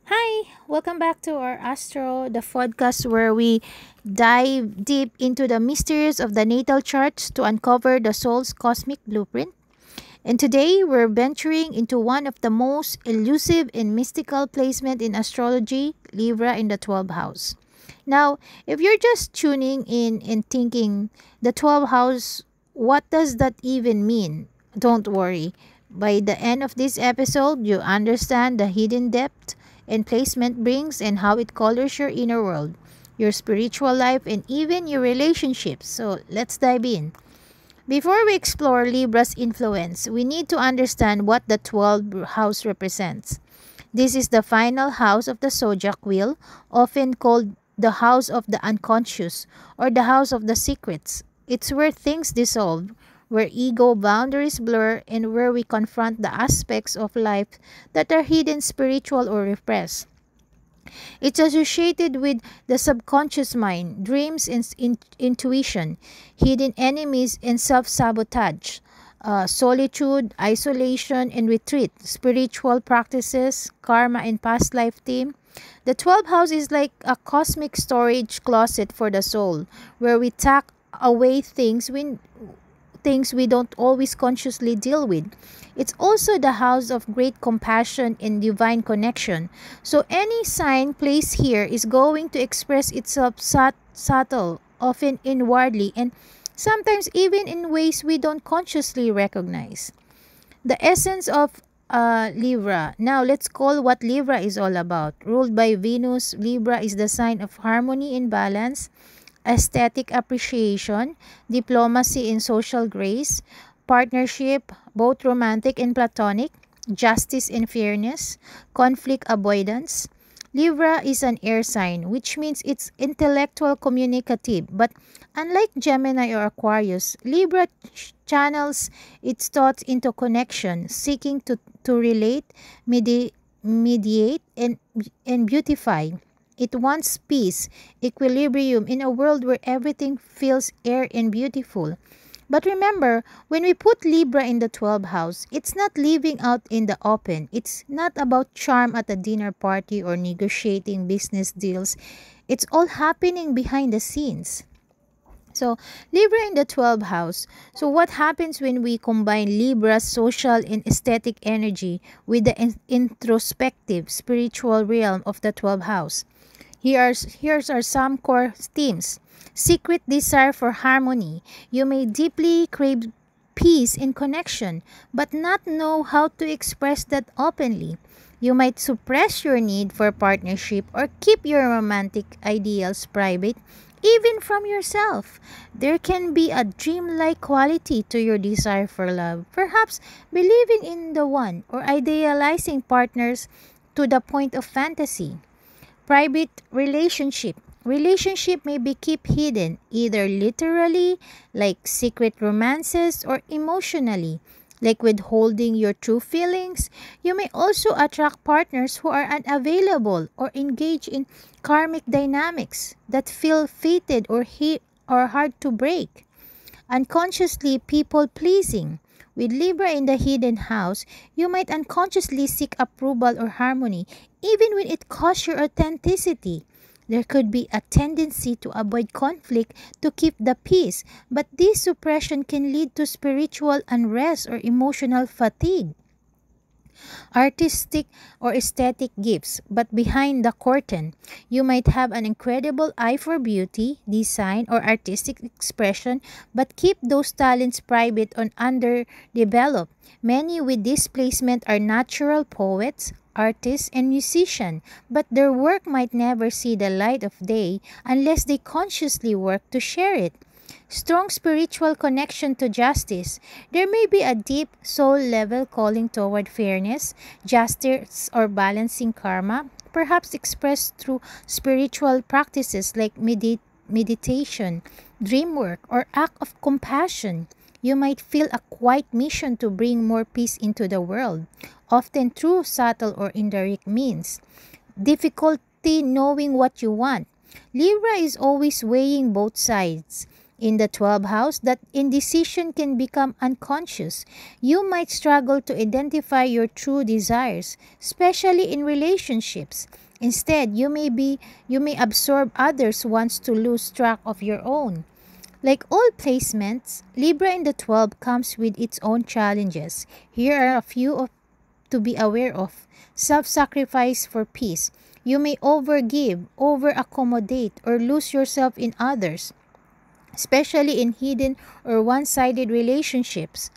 Hi, welcome back to our Astro, the podcast where we dive deep into the mysteries of the natal charts to uncover the soul's cosmic blueprint. And today we're venturing into one of the most elusive and mystical placement in astrology, Libra in the 12th house. Now, if you're just tuning in and thinking, the 12th house, what does that even mean? Don't worry. By the end of this episode, you understand the hidden depth and placement brings and how it colors your inner world, your spiritual life, and even your relationships. So, let's dive in. Before we explore Libra's influence, we need to understand what the 12th house represents. This is the final house of the zodiac wheel, often called the house of the unconscious or the house of the secrets. It's where things dissolve, where ego boundaries blur, and where we confront the aspects of life that are hidden, spiritual, or repressed. It's associated with the subconscious mind, dreams and intuition, hidden enemies and self sabotage, solitude, isolation and retreat, spiritual practices, karma and past life theme. The 12th house is like a cosmic storage closet for the soul, where we tuck away things we don't always consciously deal with. It's also the house of great compassion and divine connection. So any sign placed here is going to express itself subtle, often inwardly, and sometimes even in ways we don't consciously recognize. The essence of Libra. Now let's call what Libra is all about. Ruled by Venus, Libra is the sign of harmony and balance, aesthetic appreciation, diplomacy and social grace, partnership, both romantic and platonic, justice and fairness, conflict avoidance. Libra is an air sign, which means it's intellectual communicative, but unlike Gemini or Aquarius, Libra channels its thoughts into connection, seeking to relate, mediate, and beautify. It wants peace, equilibrium in a world where everything feels air and beautiful. But remember, when we put Libra in the 12th house, it's not living out in the open. It's not about charm at a dinner party or negotiating business deals. It's all happening behind the scenes. So, Libra in the 12th house. So, what happens when we combine Libra's social and aesthetic energy with the introspective spiritual realm of the 12th house? Here's are some core themes. Secret desire for harmony. You may deeply crave peace and connection, but not know how to express that openly. You might suppress your need for partnership or keep your romantic ideals private, even from yourself. There can be a dreamlike quality to your desire for love, perhaps believing in the one or idealizing partners to the point of fantasy. Private relationship. Relationship may be kept hidden, either literally, like secret romances, or emotionally, like withholding your true feelings. You may also attract partners who are unavailable or engage in karmic dynamics that feel fated or hard to break. Unconsciously people pleasing. With Libra in the hidden house, you might unconsciously seek approval or harmony, even when it costs your authenticity. There could be a tendency to avoid conflict to keep the peace, but this suppression can lead to spiritual unrest or emotional fatigue. Artistic or aesthetic gifts, but behind the curtain, you might have an incredible eye for beauty, design, or artistic expression, but keep those talents private or underdeveloped. Many with this placement are natural poets, artists, and musicians, but their work might never see the light of day unless they consciously work to share it. Strong spiritual connection to justice. There may be a deep soul level calling toward fairness, justice, or balancing karma, perhaps expressed through spiritual practices like meditation, dream work, or act of compassion. You might feel a quiet mission to bring more peace into the world, often through subtle or indirect means. Difficulty knowing what you want. Libra is always weighing both sides. In the 12th house, that indecision can become unconscious. You might struggle to identify your true desires, especially in relationships. Instead, you may absorb others wants to lose track of your own. Like all placements, Libra in the 12 comes with its own challenges. Here are a few to be aware of. Self-sacrifice for peace. You may overgive, over-accommodate, or lose yourself in others, especially in hidden or one-sided relationships.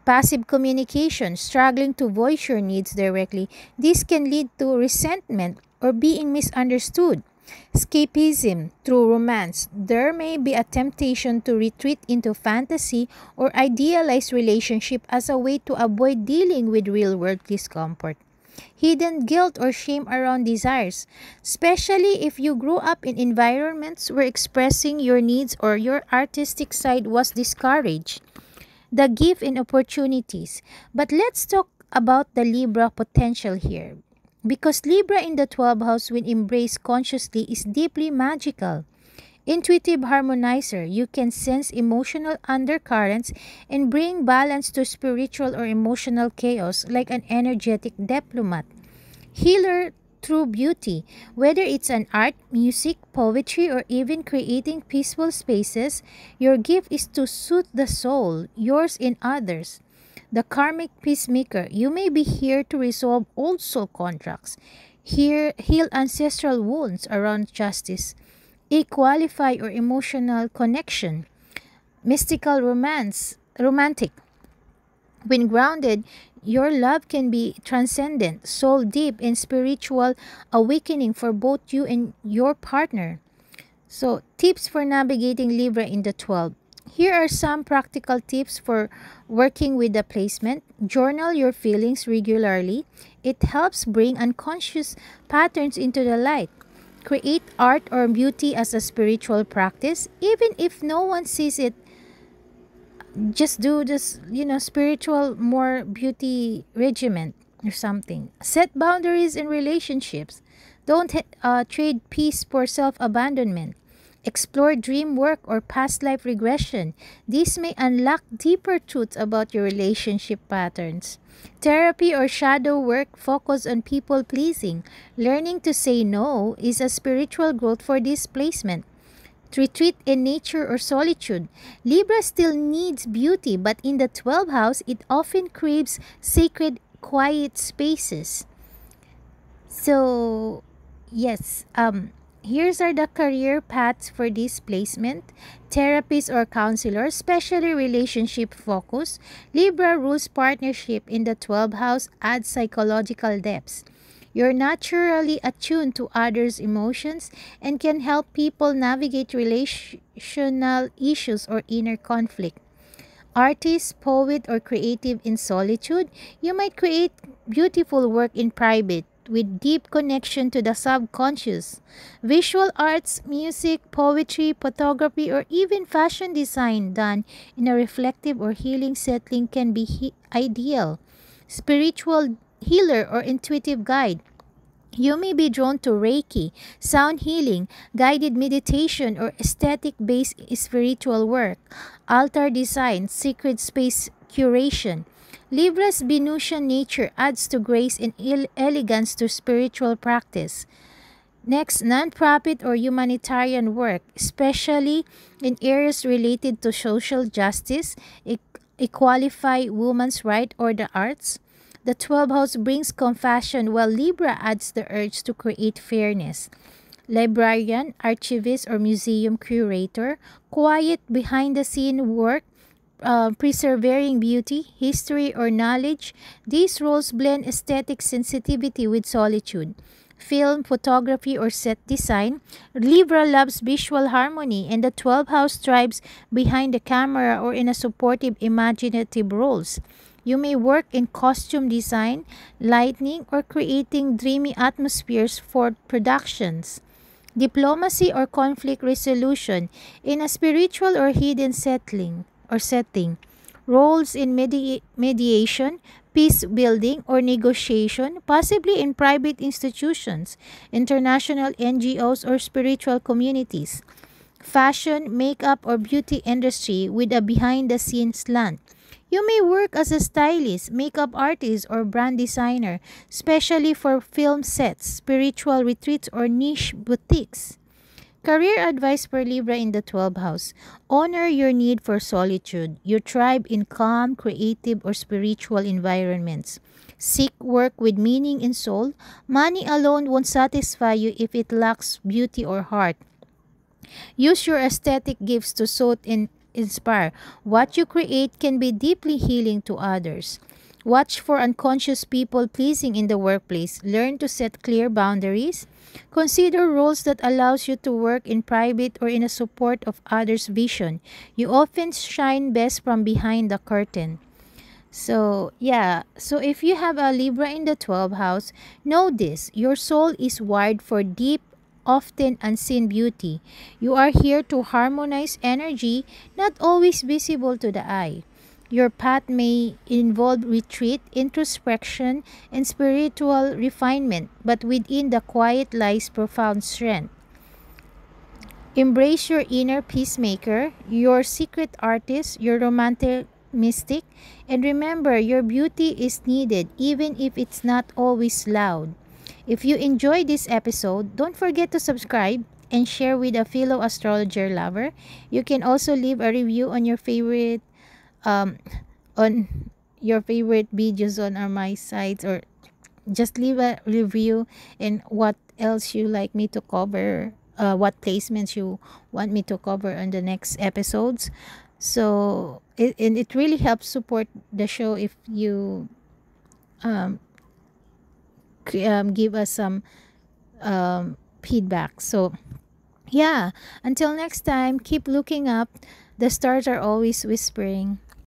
Passive communication, struggling to voice your needs directly. This can lead to resentment or being misunderstood. Escapism through romance. There may be a temptation to retreat into fantasy or idealized relationship as a way to avoid dealing with real-world discomfort. Hidden guilt or shame around desires, especially if you grew up in environments where expressing your needs or your artistic side was discouraged. The gift and opportunities. But let's talk about the Libra potential here. Because Libra in the 12th house, when embraced consciously, is deeply magical. Intuitive harmonizer, you can sense emotional undercurrents and bring balance to spiritual or emotional chaos like an energetic diplomat. Healer through beauty, whether it's an art, music, poetry, or even creating peaceful spaces, your gift is to soothe the soul, yours and others. The karmic peacemaker, you may be here to resolve old soul contracts, heal ancestral wounds around justice, equalify or emotional connection, mystical romance, romantic. When grounded, your love can be transcendent, soul deep, and spiritual awakening for both you and your partner. So, tips for navigating Libra in the 12. Here are some practical tips for working with the placement. Journal your feelings regularly. It helps bring unconscious patterns into the light. Create art or beauty as a spiritual practice. Even if no one sees it, just do this, spiritual more beauty regimen or something. Set boundaries in relationships. Don't trade peace for self-abandonment. Explore dream work or past life regression. These may unlock deeper truths about your relationship patterns. Therapy or shadow work focus on people pleasing. Learning to say no is a spiritual growth for displacement. Retreat in nature or solitude. Libra still needs beauty, but in the 12th house, it often craves sacred, quiet spaces. So, yes, here's are the career paths for this placement. Therapist or counselor, especially relationship focus. Libra rules partnership in the 12th house, adds psychological depths. You're naturally attuned to others' emotions and can help people navigate relational issues or inner conflict. Artist, poet, or creative in solitude, you might create beautiful work in private with deep connection to the subconscious. Visual arts, music, poetry, photography, or even fashion design done in a reflective or healing setting can be ideal. Spiritual healer or intuitive guide. You may be drawn to Reiki, sound healing, guided meditation, or aesthetic-based spiritual work. Altar design, sacred space curation. Libra's Venusian nature adds to grace and elegance to spiritual practice. Next, nonprofit or humanitarian work, especially in areas related to social justice, equalify women's rights, or the arts. The 12th house brings compassion, while Libra adds the urge to create fairness. Librarian, archivist, or museum curator, quiet behind-the-scene work, preserving beauty, history, or knowledge. These roles blend aesthetic sensitivity with solitude. Film, photography, or set design. Libra loves visual harmony, and the 12th house thrives behind the camera or in a supportive imaginative roles. You may work in costume design, lighting, or creating dreamy atmospheres for productions. Diplomacy or conflict resolution in a spiritual or hidden setting. Roles in mediation, peace building, or negotiation, possibly in private institutions, international NGOs, or spiritual communities. fashion, makeup, or beauty industry with a behind-the-scenes slant. You may work as a stylist, makeup artist, or brand designer, especially for film sets, spiritual retreats, or niche boutiques. Career advice per Libra in the 12th house. Honor your need for solitude. You thrive in calm, creative, or spiritual environments. Seek work with meaning and soul. Money alone won't satisfy you if it lacks beauty or heart. Use your aesthetic gifts to soothe and inspire. What you create can be deeply healing to others. Watch for unconscious people pleasing in the workplace. Learn to set clear boundaries. Consider roles that allows you to work in private or in a support of others' vision. You often shine best from behind the curtain. So, yeah. So, if you have a Libra in the 12th house, know this: your soul is wired for deep, often unseen beauty. You are here to harmonize energy, not always visible to the eye. Your path may involve retreat, introspection, and spiritual refinement, but within the quiet lies profound strength. Embrace your inner peacemaker, your secret artist, your romantic mystic, and remember your beauty is needed even if it's not always loud. If you enjoyed this episode, don't forget to subscribe and share with a fellow astrologer lover. You can also leave a review um on your favorite videos on our my sites, or just leave a review and what else you like me to cover, what placements you want me to cover on the next episodes. So it really helps support the show if you um, give us some feedback. So yeah, until next time, keep looking up. The stars are always whispering.